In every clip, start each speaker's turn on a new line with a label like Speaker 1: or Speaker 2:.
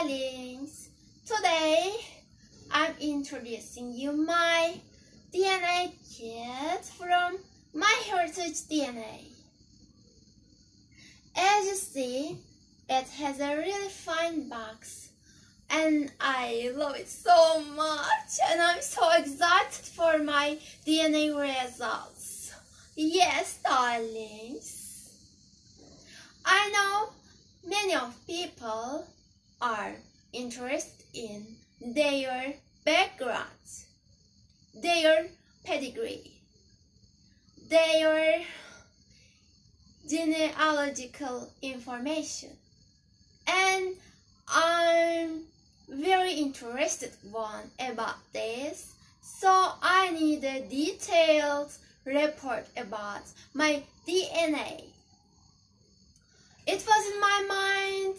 Speaker 1: darlings, today I'm introducing you my DNA kit from MyHeritageDNA. As you see, it has a really fine box and I love it so much, and I'm so excited for my DNA results. Yes, darlings. I know many of people are interested in their backgrounds, their pedigree, their genealogical information, and I'm very interested about this, so I need a detailed report about my DNA. It was in my mind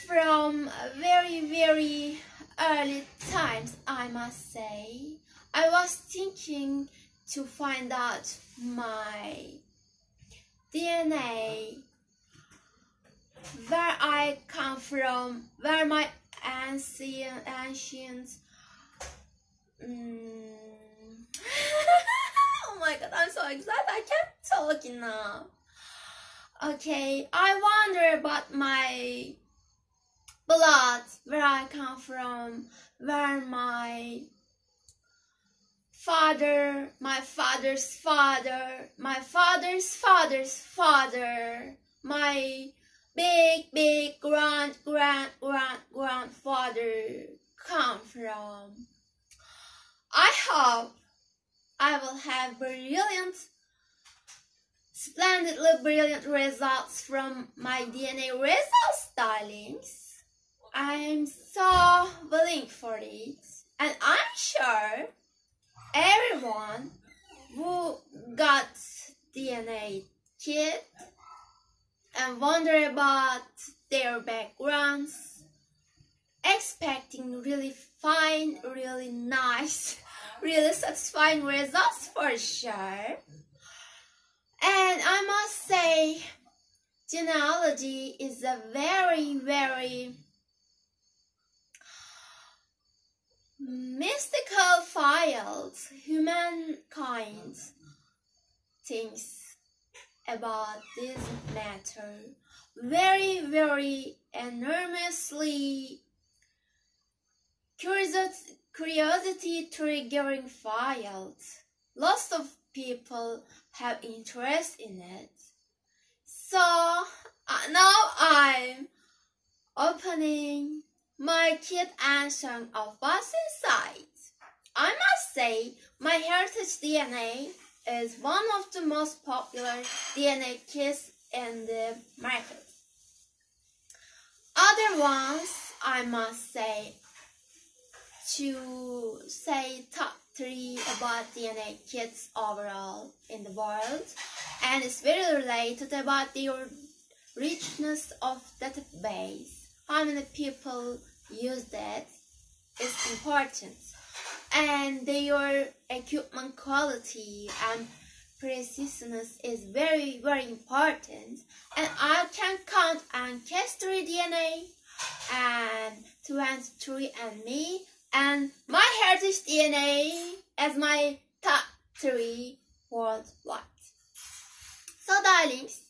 Speaker 1: from very early times, I must say. I was thinking to find out my DNA, where I come from, where my ancient oh my god, I'm so excited, I can't talk enough. Okay, I wonder about my blood, where I come from, where my father, my father's father, my father's father's father, my big grandfather come from. I hope I will have splendidly brilliant results from my DNA results, darlings. I'm so willing for it, and I'm sure everyone who got DNA kit and wonder about their backgrounds, expecting really fine, really nice, really satisfying results for sure. And I must say, genealogy is a very mystical field. Humankind thinks about this matter. Very enormously curiosity triggering field. Lots of people have interest in it. So now I'm opening my kit and showing off what's inside. I must say, MyHeritageDNA is one of the most popular DNA kits in the market. Other ones, I must say, to say top 3 about DNA kits overall in the world, and it's very related about their richness of database. How many people use that is important, and their equipment quality and preciseness is very important. And I can count ancestry DNA and 23andMe and MyHeritageDNA as my top 3 worldwide. So darlings,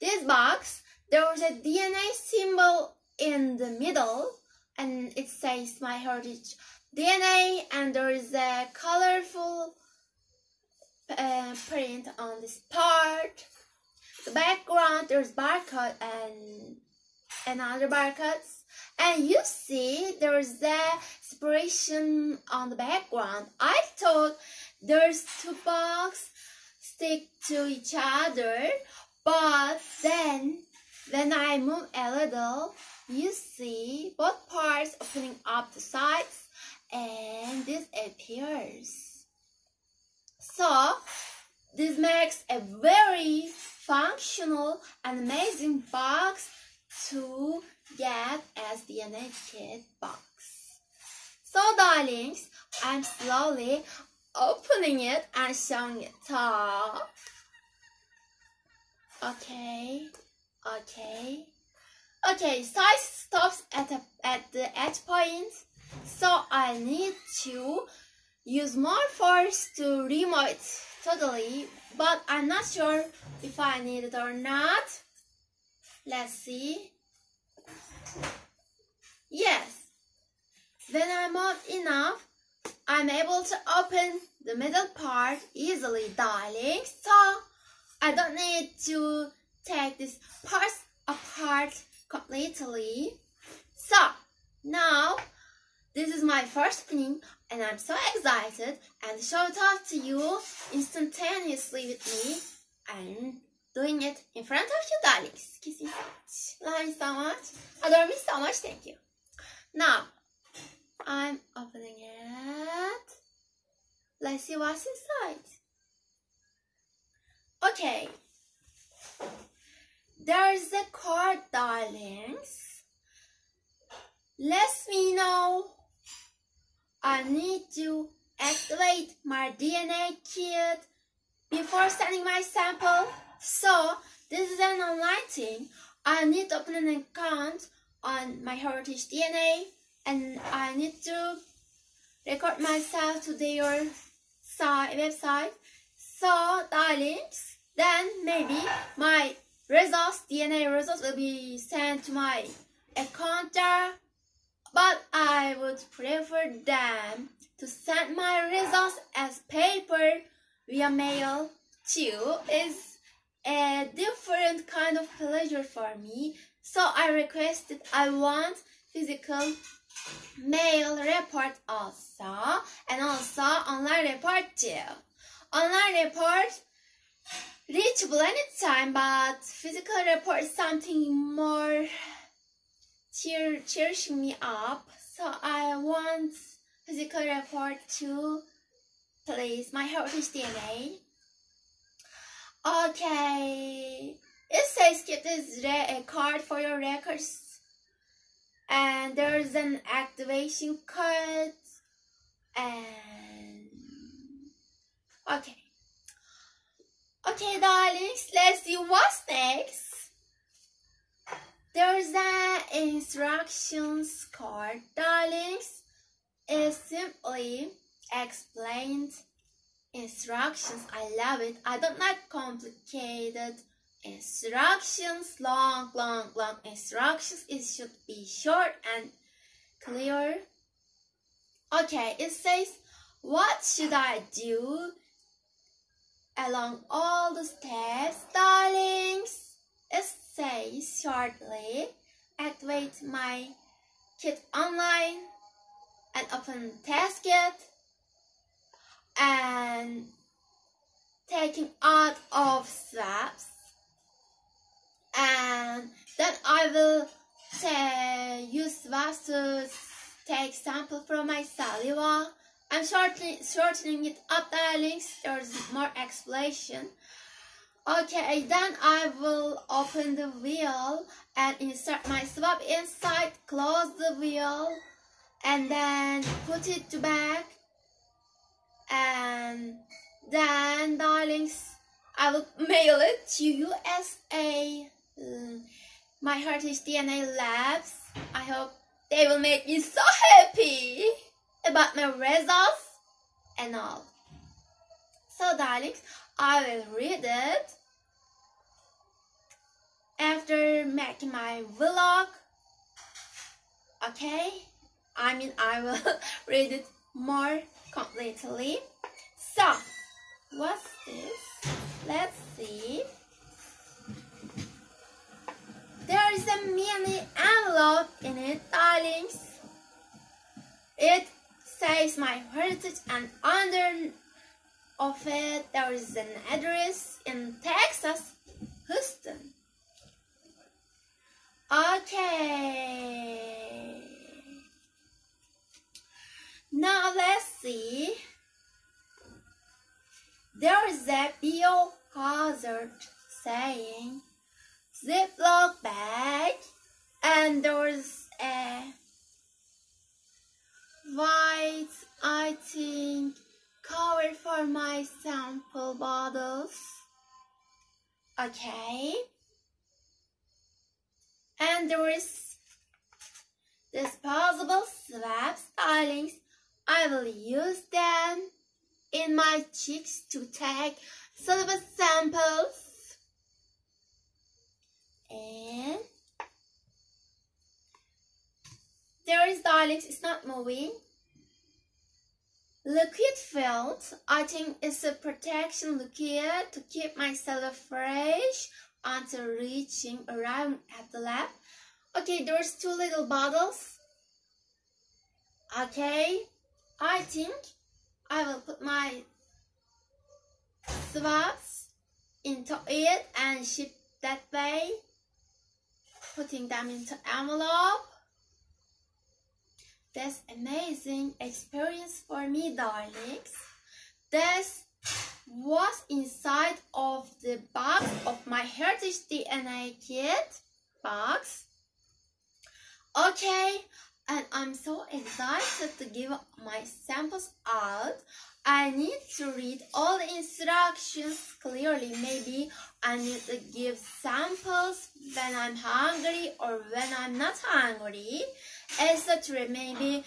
Speaker 1: this box, there was a DNA symbol in the middle and it says MyHeritageDNA, and there is a colorful print on this part. The background, there's barcode and another barcodes, and you see there's a separation on the background. I thought there's 2 boxes stick to each other, but then when I move a little, you see both parts opening up the sides and this appears. So this makes a very functional and amazing box to get as DNA kit box. So darlings, I'm slowly opening it and showing it off. Okay, size stops at the edge point, so I need to use more force to remove it totally, but I'm not sure if I need it or not. Let's see. Yes, when I move enough, I'm able to open the middle part easily, darling, so I don't need to take this part apart completely. So now this is my first opening and I'm so excited and show it off to you instantaneously with me. I'm doing it in front of you, darlings. Kiss you so much. Love you so much. Adore me so much. Thank you. Now I'm opening it. Let's see what's inside. Okay. There's a card, darlings. Let me know. I need to activate my DNA kit before sending my sample. So this is an online thing. I need to open an account on MyHeritageDNA and I need to record myself to their website. So darlings, then maybe my DNA results will be sent to my account there, but I would prefer them to send my results as paper via mail too. Is a different kind of pleasure for me, so I requested I want physical mail report also, and also online report too. Online report reachable anytime, but physical report is something more cheering me up, so I want physical report to please MyHeritageDNA. Okay, it says keep this card for your records, and there's an activation code, and okay darlings, let's see what's next. There's an instructions card, darlings. It's simply explained instructions. I love it. I don't like complicated instructions, long instructions. It should be short and clear. Okay, it says, what should I do along all the steps, darlings? It says shortly, activate my kit online and open test kit and taking out of swabs, and then I will use swabs to take sample from my saliva. I'm shortening it up, darlings. There's more explanation. Okay, then I will open the wheel and insert my swab inside, close the wheel, and then put it back. And then, darlings, I will mail it to USA, MyHeritageDNA labs. I hope they will make me so happy about my results and all. So, darlings, I will read it after making my vlog. Okay? I will read it more completely. So, what's this? Let's see. There is a mini envelope in it, darlings. It says my heritage, and under of it there is an address in Texas, Houston. Okay. Now let's see. There is a biohazard saying Ziploc bag, and there's a white, I think, cover for my sample bottles. Okay. And there is disposable swabs, darlings. I will use them in my cheeks to take syllabus samples. And there is, darlings, it's not moving. Liquid filled. I think it's a protection liquid to keep myself fresh until reaching around at the lab. Okay, there's 2 little bottles. Okay, I think I will put my swabs into it and ship that way, putting them into envelope. That's amazing experience for me, darlings. That's what's inside of the box of MyHeritageDNA kit box. Okay, and I'm so excited to give my samples out. I need to read all the instructions clearly. Maybe I need to give samples when I'm hungry or when I'm not hungry, etc. Maybe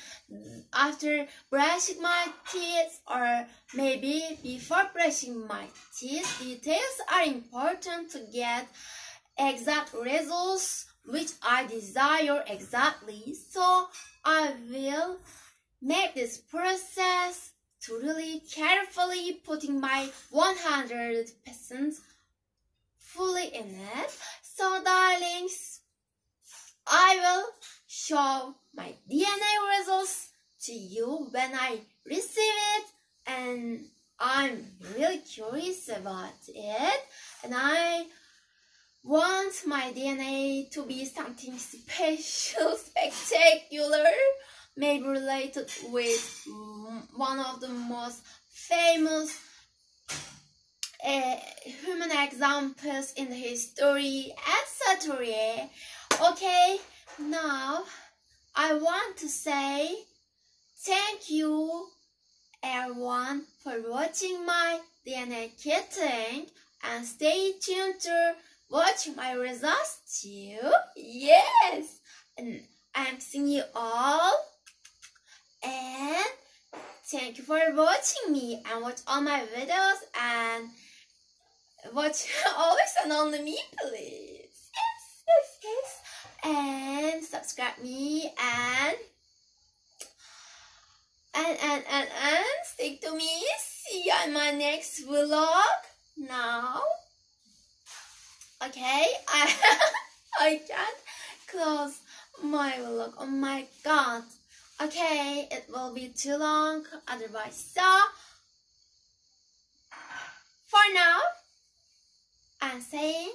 Speaker 1: after brushing my teeth or maybe before brushing my teeth. Details are important to get exact results which I desire exactly. So I will make this process to really carefully putting my 100% fully in it. So darlings, I will show my DNA results to you when I receive it, and I'm really curious about it, and I want my DNA to be something special, spectacular, maybe related with one of the most famous human examples in the history, etc. Okay, now I want to say thank you everyone for watching my DNA kitting, and stay tuned to watch my results too. Yes, and I'm seeing you all, and thank you for watching me and watch all my videos and watch always and only me, please. Yes. And subscribe me and stick to me. See you in my next vlog. Now, okay, I can't close my vlog. Oh my god. Okay, it will be too long otherwise. So, for now, I'm saying